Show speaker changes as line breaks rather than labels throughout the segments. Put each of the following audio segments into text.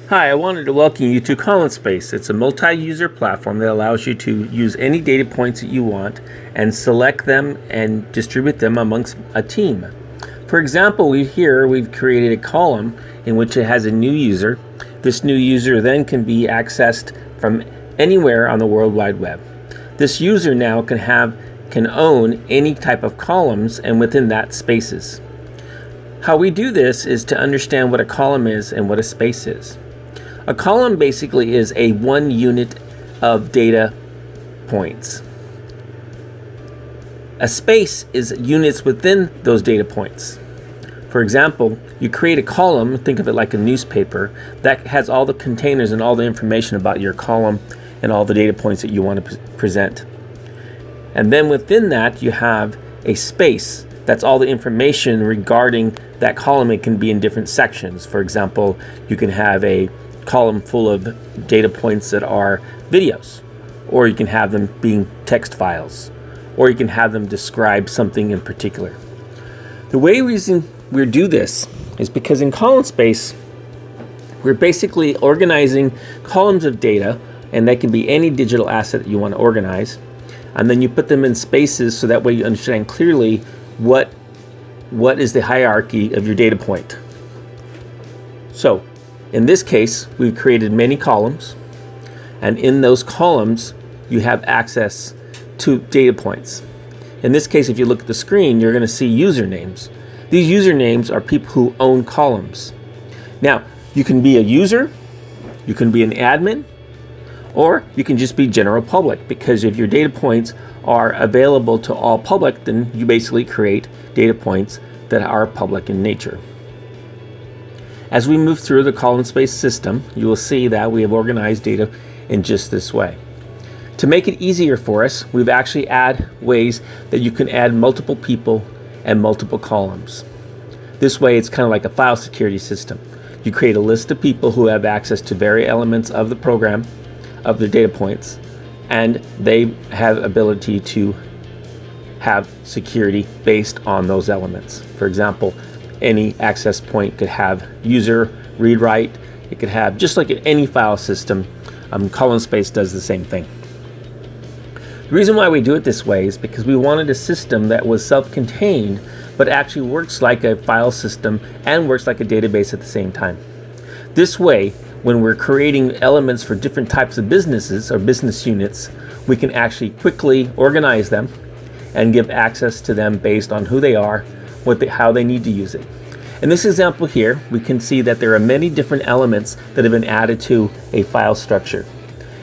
Hi, I wanted to welcome you to ColumnSpace. It's a multi-user platform that allows you to use any data points that you want and select them and distribute them amongst a team. For example, we've created a column in which it has a new user. This new user then can be accessed from anywhere on the World Wide Web. This user now can own any type of columns, and within that, spaces. How we do this is to understand what a column is and what a space is. A column basically is a one unit of data points. A space is units within those data points. For example, you create a column, think of it like a newspaper, that has all the containers and all the information about your column and all the data points that you want to present. And then within that, you have a space. That's all the information regarding that column. It can be in different sections. For example, you can have a column full of data points that are videos, or you can have them being text files, or you can have them describe something in particular. The reason we do this is because in ColumnSpace, we're basically organizing columns of data, and that can be any digital asset that you want to organize, and then you put them in spaces so that way you understand clearly what is the hierarchy of your data point. So in this case, we've created many columns, and in those columns, you have access to data points. In this case, if you look at the screen, you're going to see usernames. These usernames are people who own columns. Now, you can be a user, you can be an admin, or you can just be general public, because if your data points are available to all public, then you basically create data points that are public in nature. As we move through the ColumnSpace system, you will see that we have organized data in just this way. To make it easier for us, we've actually added ways that you can add multiple people and multiple columns. This way, it's kind of like a file security system. You create a list of people who have access to various elements of the program, of the data points, and they have ability to have security based on those elements. For example, any access point could have user read write. It could have, just like in any file system, ColumnSpace does the same thing. The reason why we do it this way is because we wanted a system that was self-contained but actually works like a file system and works like a database at the same time. This way, when we're creating elements for different types of businesses or business units, we can actually quickly organize them and give access to them based on who they are, how they need to use it. In this example here, we can see that there are many different elements that have been added to a file structure.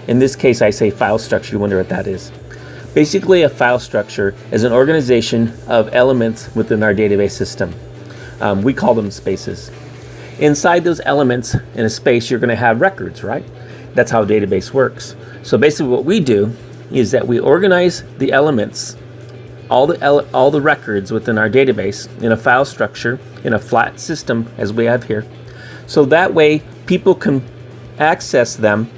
In this case, I say file structure. You wonder what that is. Basically, a file structure is an organization of elements within our database system. We call them spaces. Inside those elements in a space, you're going to have records, right? That's how a database works. So basically what we do is that we organize the elements, all the records within our database in a file structure, in a flat system as we have here. So that way people can access them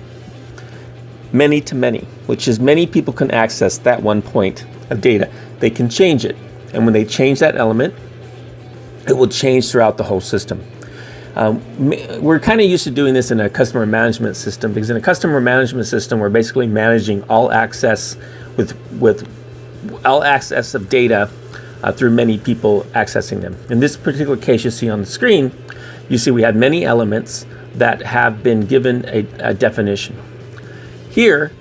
many to many, which is many people can access that one point of data. They can change it. And when they change that element, it will change throughout the whole system. We're kind of used to doing this in a customer management system, because in a customer management system, we're basically managing all access with all access of data through many people accessing them. In this particular case, you see on the screen, you see we have many elements that have been given a definition. Here,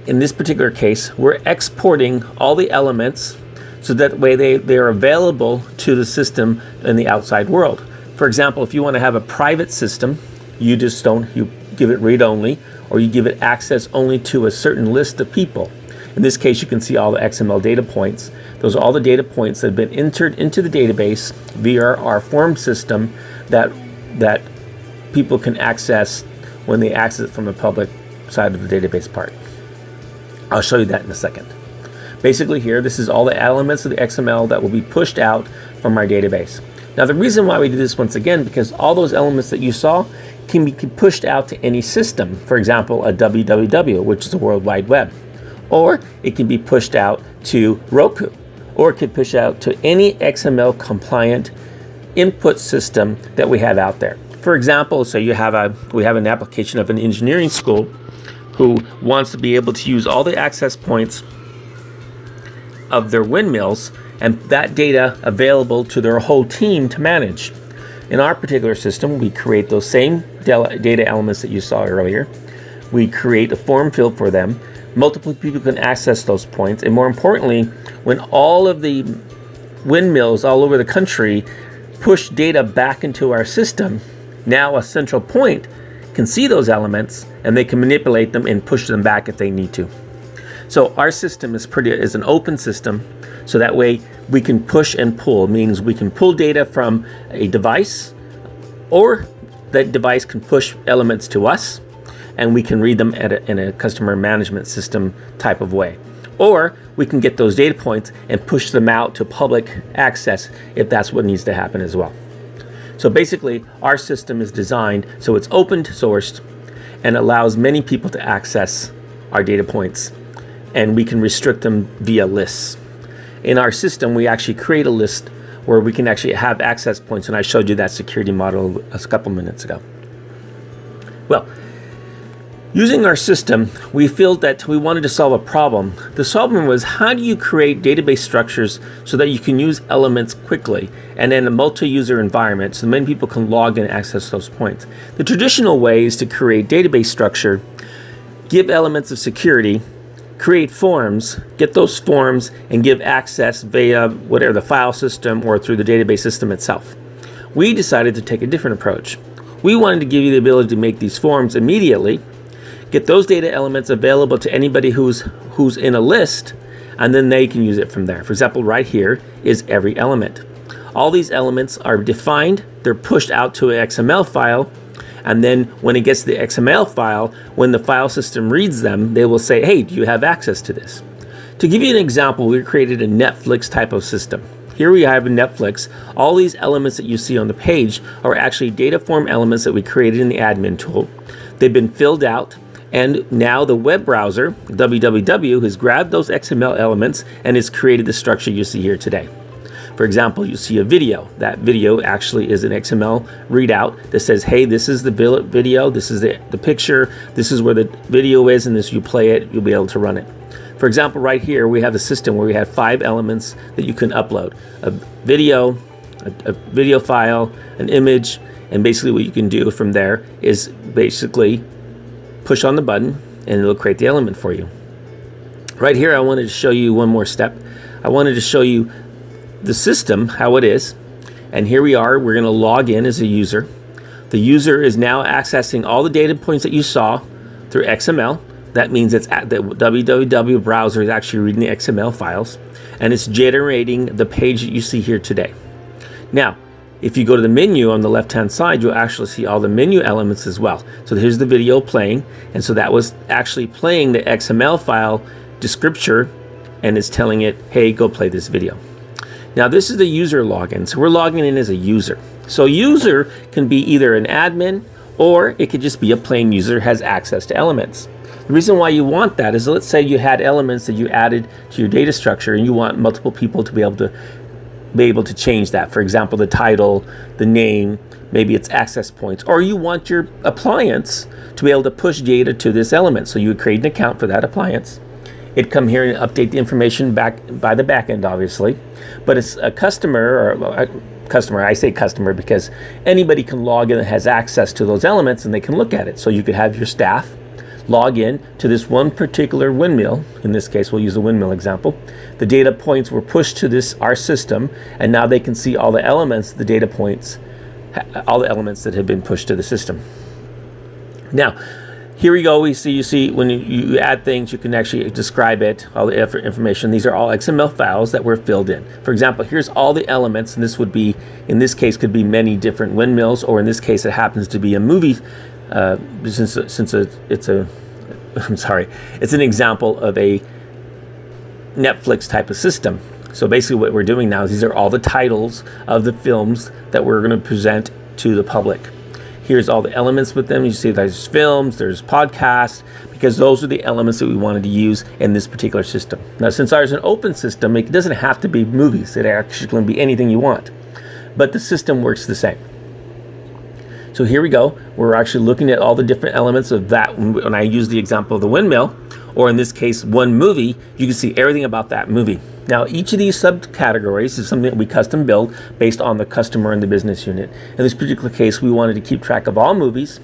in this particular case, we're exporting all the elements so that way they are available to the system in the outside world. For example, if you want to have a private system, you give it read-only, or you give it access only to a certain list of people. In this case, you can see all the XML data points. Those are all the data points that have been entered into the database via our form system that people can access when they access it from the public side of the database part. I'll show you that in a second. Basically here, this is all the elements of the XML that will be pushed out from our database. Now the reason why we do this once again, because all those elements that you saw can be pushed out to any system. For example, a www, which is the World Wide Web. Or it can be pushed out to Roku, or it could push out to any XML compliant input system that we have out there. For example, so we have an application of an engineering school who wants to be able to use all the access points of their windmills and that data available to their whole team to manage. In our particular system, we create those same data elements that you saw earlier. We create a form field for them. Multiple people can access those points. And more importantly, when all of the windmills all over the country push data back into our system, now a central point can see those elements and they can manipulate them and push them back if they need to. So our system is an open system, so that way we can push and pull. It means we can pull data from a device, or that device can push elements to us, and we can read them in a customer management system type of way. Or we can get those data points and push them out to public access if that's what needs to happen as well. So basically, our system is designed so it's open sourced and allows many people to access our data points, and we can restrict them via lists. In our system, we actually create a list where we can actually have access points, and I showed you that security model a couple minutes ago. Well, using our system, we felt that we wanted to solve a problem. The problem was, how do you create database structures so that you can use elements quickly and in a multi-user environment so many people can log in and access those points? The traditional way is to create database structure, give elements of security, create forms, get those forms, and give access via whatever the file system or through the database system itself. We decided to take a different approach. We wanted to give you the ability to make these forms immediately, get those data elements available to anybody who's in a list, and then they can use it from there. For example, right here is every element. All these elements are defined, they're pushed out to an XML file, and then when it gets to the XML file, when the file system reads them, they will say, hey, do you have access to this? To give you an example, we created a Netflix type of system. Here we have a Netflix. All these elements that you see on the page are actually data form elements that we created in the admin tool. They've been filled out, and now the web browser, www, has grabbed those XML elements and has created the structure you see here today. For example, you see a video. That video actually is an XML readout that says, hey, this is the video, this is the picture, this is where the video is, and as you play it, you'll be able to run it. For example, right here, we have a system where we have 5 elements that you can upload. A video file, an image, and basically what you can do from there is basically push on the button and it'll create the element for you. Right here, I wanted to show you one more step. I wanted to show you the system, how it is, and here we are. We're going to log in as a user. The user is now accessing all the data points that you saw through XML. That means it's at the www browser is actually reading the XML files, and it's generating the page that you see here today. Now, if you go to the menu on the left-hand side, you'll actually see all the menu elements as well. So here's the video playing, and so that was actually playing the XML file descriptor, and it's telling it, hey, go play this video. Now this is the user login, so we're logging in as a user. So user can be either an admin, or it could just be a plain user who has access to elements. The reason why you want that is, let's say you had elements that you added to your data structure and you want multiple people to be able to change that. For example, the title, the name, maybe it's access points, or you want your appliance to be able to push data to this element. So you would create an account for that appliance. It'd come here and update the information back by the back end, obviously. But it's a customer, I say customer because anybody can log in that has access to those elements and they can look at it. So you could have your staff log in to this one particular windmill. In this case, we'll use the windmill example. The data points were pushed to our system, and now they can see all the elements, the data points, all the elements that have been pushed to the system. Now, here we go. You see when you add things, you can actually describe it, all the information. These are all XML files that were filled in. For example, here's all the elements, and this would be, in this case, could be many different windmills, or in this case, it happens to be a movie. It's an example of a Netflix type of system. So basically what we're doing now is these are all the titles of the films that we're going to present to the public. Here's all the elements with them. You see there's films, there's podcasts, because those are the elements that we wanted to use in this particular system. Now, since ours is an open system, it doesn't have to be movies. It actually can be anything you want. But the system works the same. So here we go. We're actually looking at all the different elements of that. When I use the example of the windmill, or in this case, one movie, you can see everything about that movie. Now, each of these subcategories is something that we custom build based on the customer and the business unit. In this particular case, we wanted to keep track of all movies.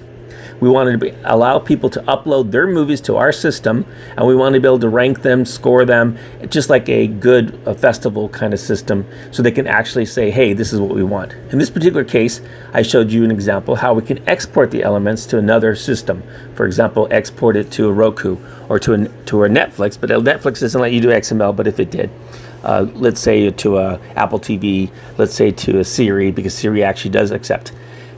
We wanted to allow people to upload their movies to our system, and we wanted to be able to rank them, score them, just like a good festival kind of system, so they can actually say, hey, this is what we want. In this particular case, I showed you an example how we can export the elements to another system. For example, export it to a Roku or to a Netflix, but Netflix doesn't let you do XML, but if it did, let's say to a Apple TV, let's say to a Siri, because Siri actually does accept.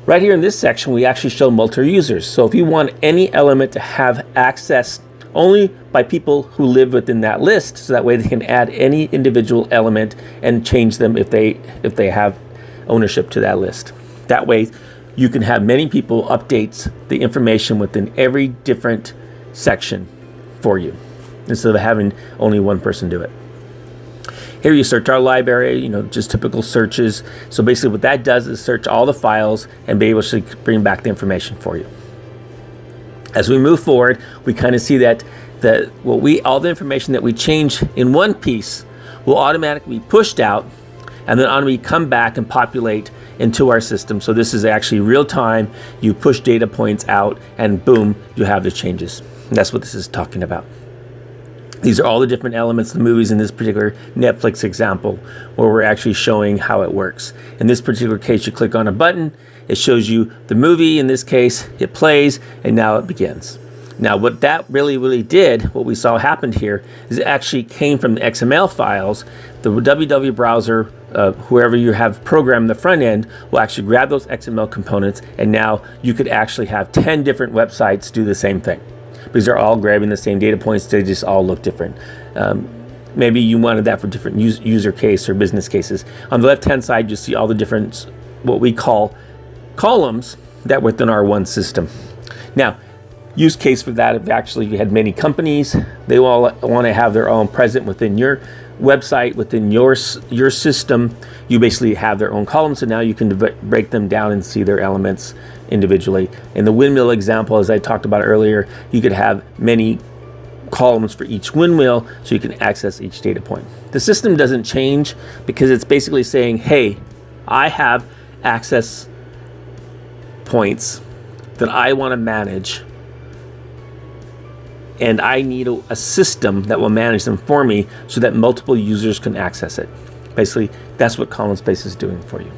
Right here in this section, we actually show multi-users. So if you want any element to have access only by people who live within that list, so that way they can add any individual element and change them if they have ownership to that list. That way you can have many people update the information within every different section for you, instead of having only one person do it. Here you search our library, just typical searches. So basically what that does is search all the files and be able to bring back the information for you. As we move forward, we kind of see that all the information that we change in one piece will automatically be pushed out and then automatically come back and populate into our system. So this is actually real time. You push data points out and boom, you have the changes. And that's what this is talking about. These are all the different elements of the movies in this particular Netflix example, where we're actually showing how it works. In this particular case, you click on a button, it shows you the movie. In this case, it plays, and now it begins. Now, what that really did, what we saw happened here, is it actually came from the XML files. The WW browser, whoever you have programmed the front end, will actually grab those XML components, and now you could actually have 10 different websites do the same thing, because they're all grabbing the same data points. They just all look different. Maybe you wanted that for different user case or business cases. On the left-hand side, you see all the different, what we call columns that within our one system. Now, use case for that, if actually you had many companies, they all want to have their own present within your website, within your system. You basically have their own columns, so now you can break them down and see their elements individually. In the windmill example, as I talked about earlier, you could have many columns for each windmill so you can access each data point. The system doesn't change because it's basically saying, hey, I have access points that I want to manage, and I need a system that will manage them for me so that multiple users can access it. Basically, that's what Column Space is doing for you.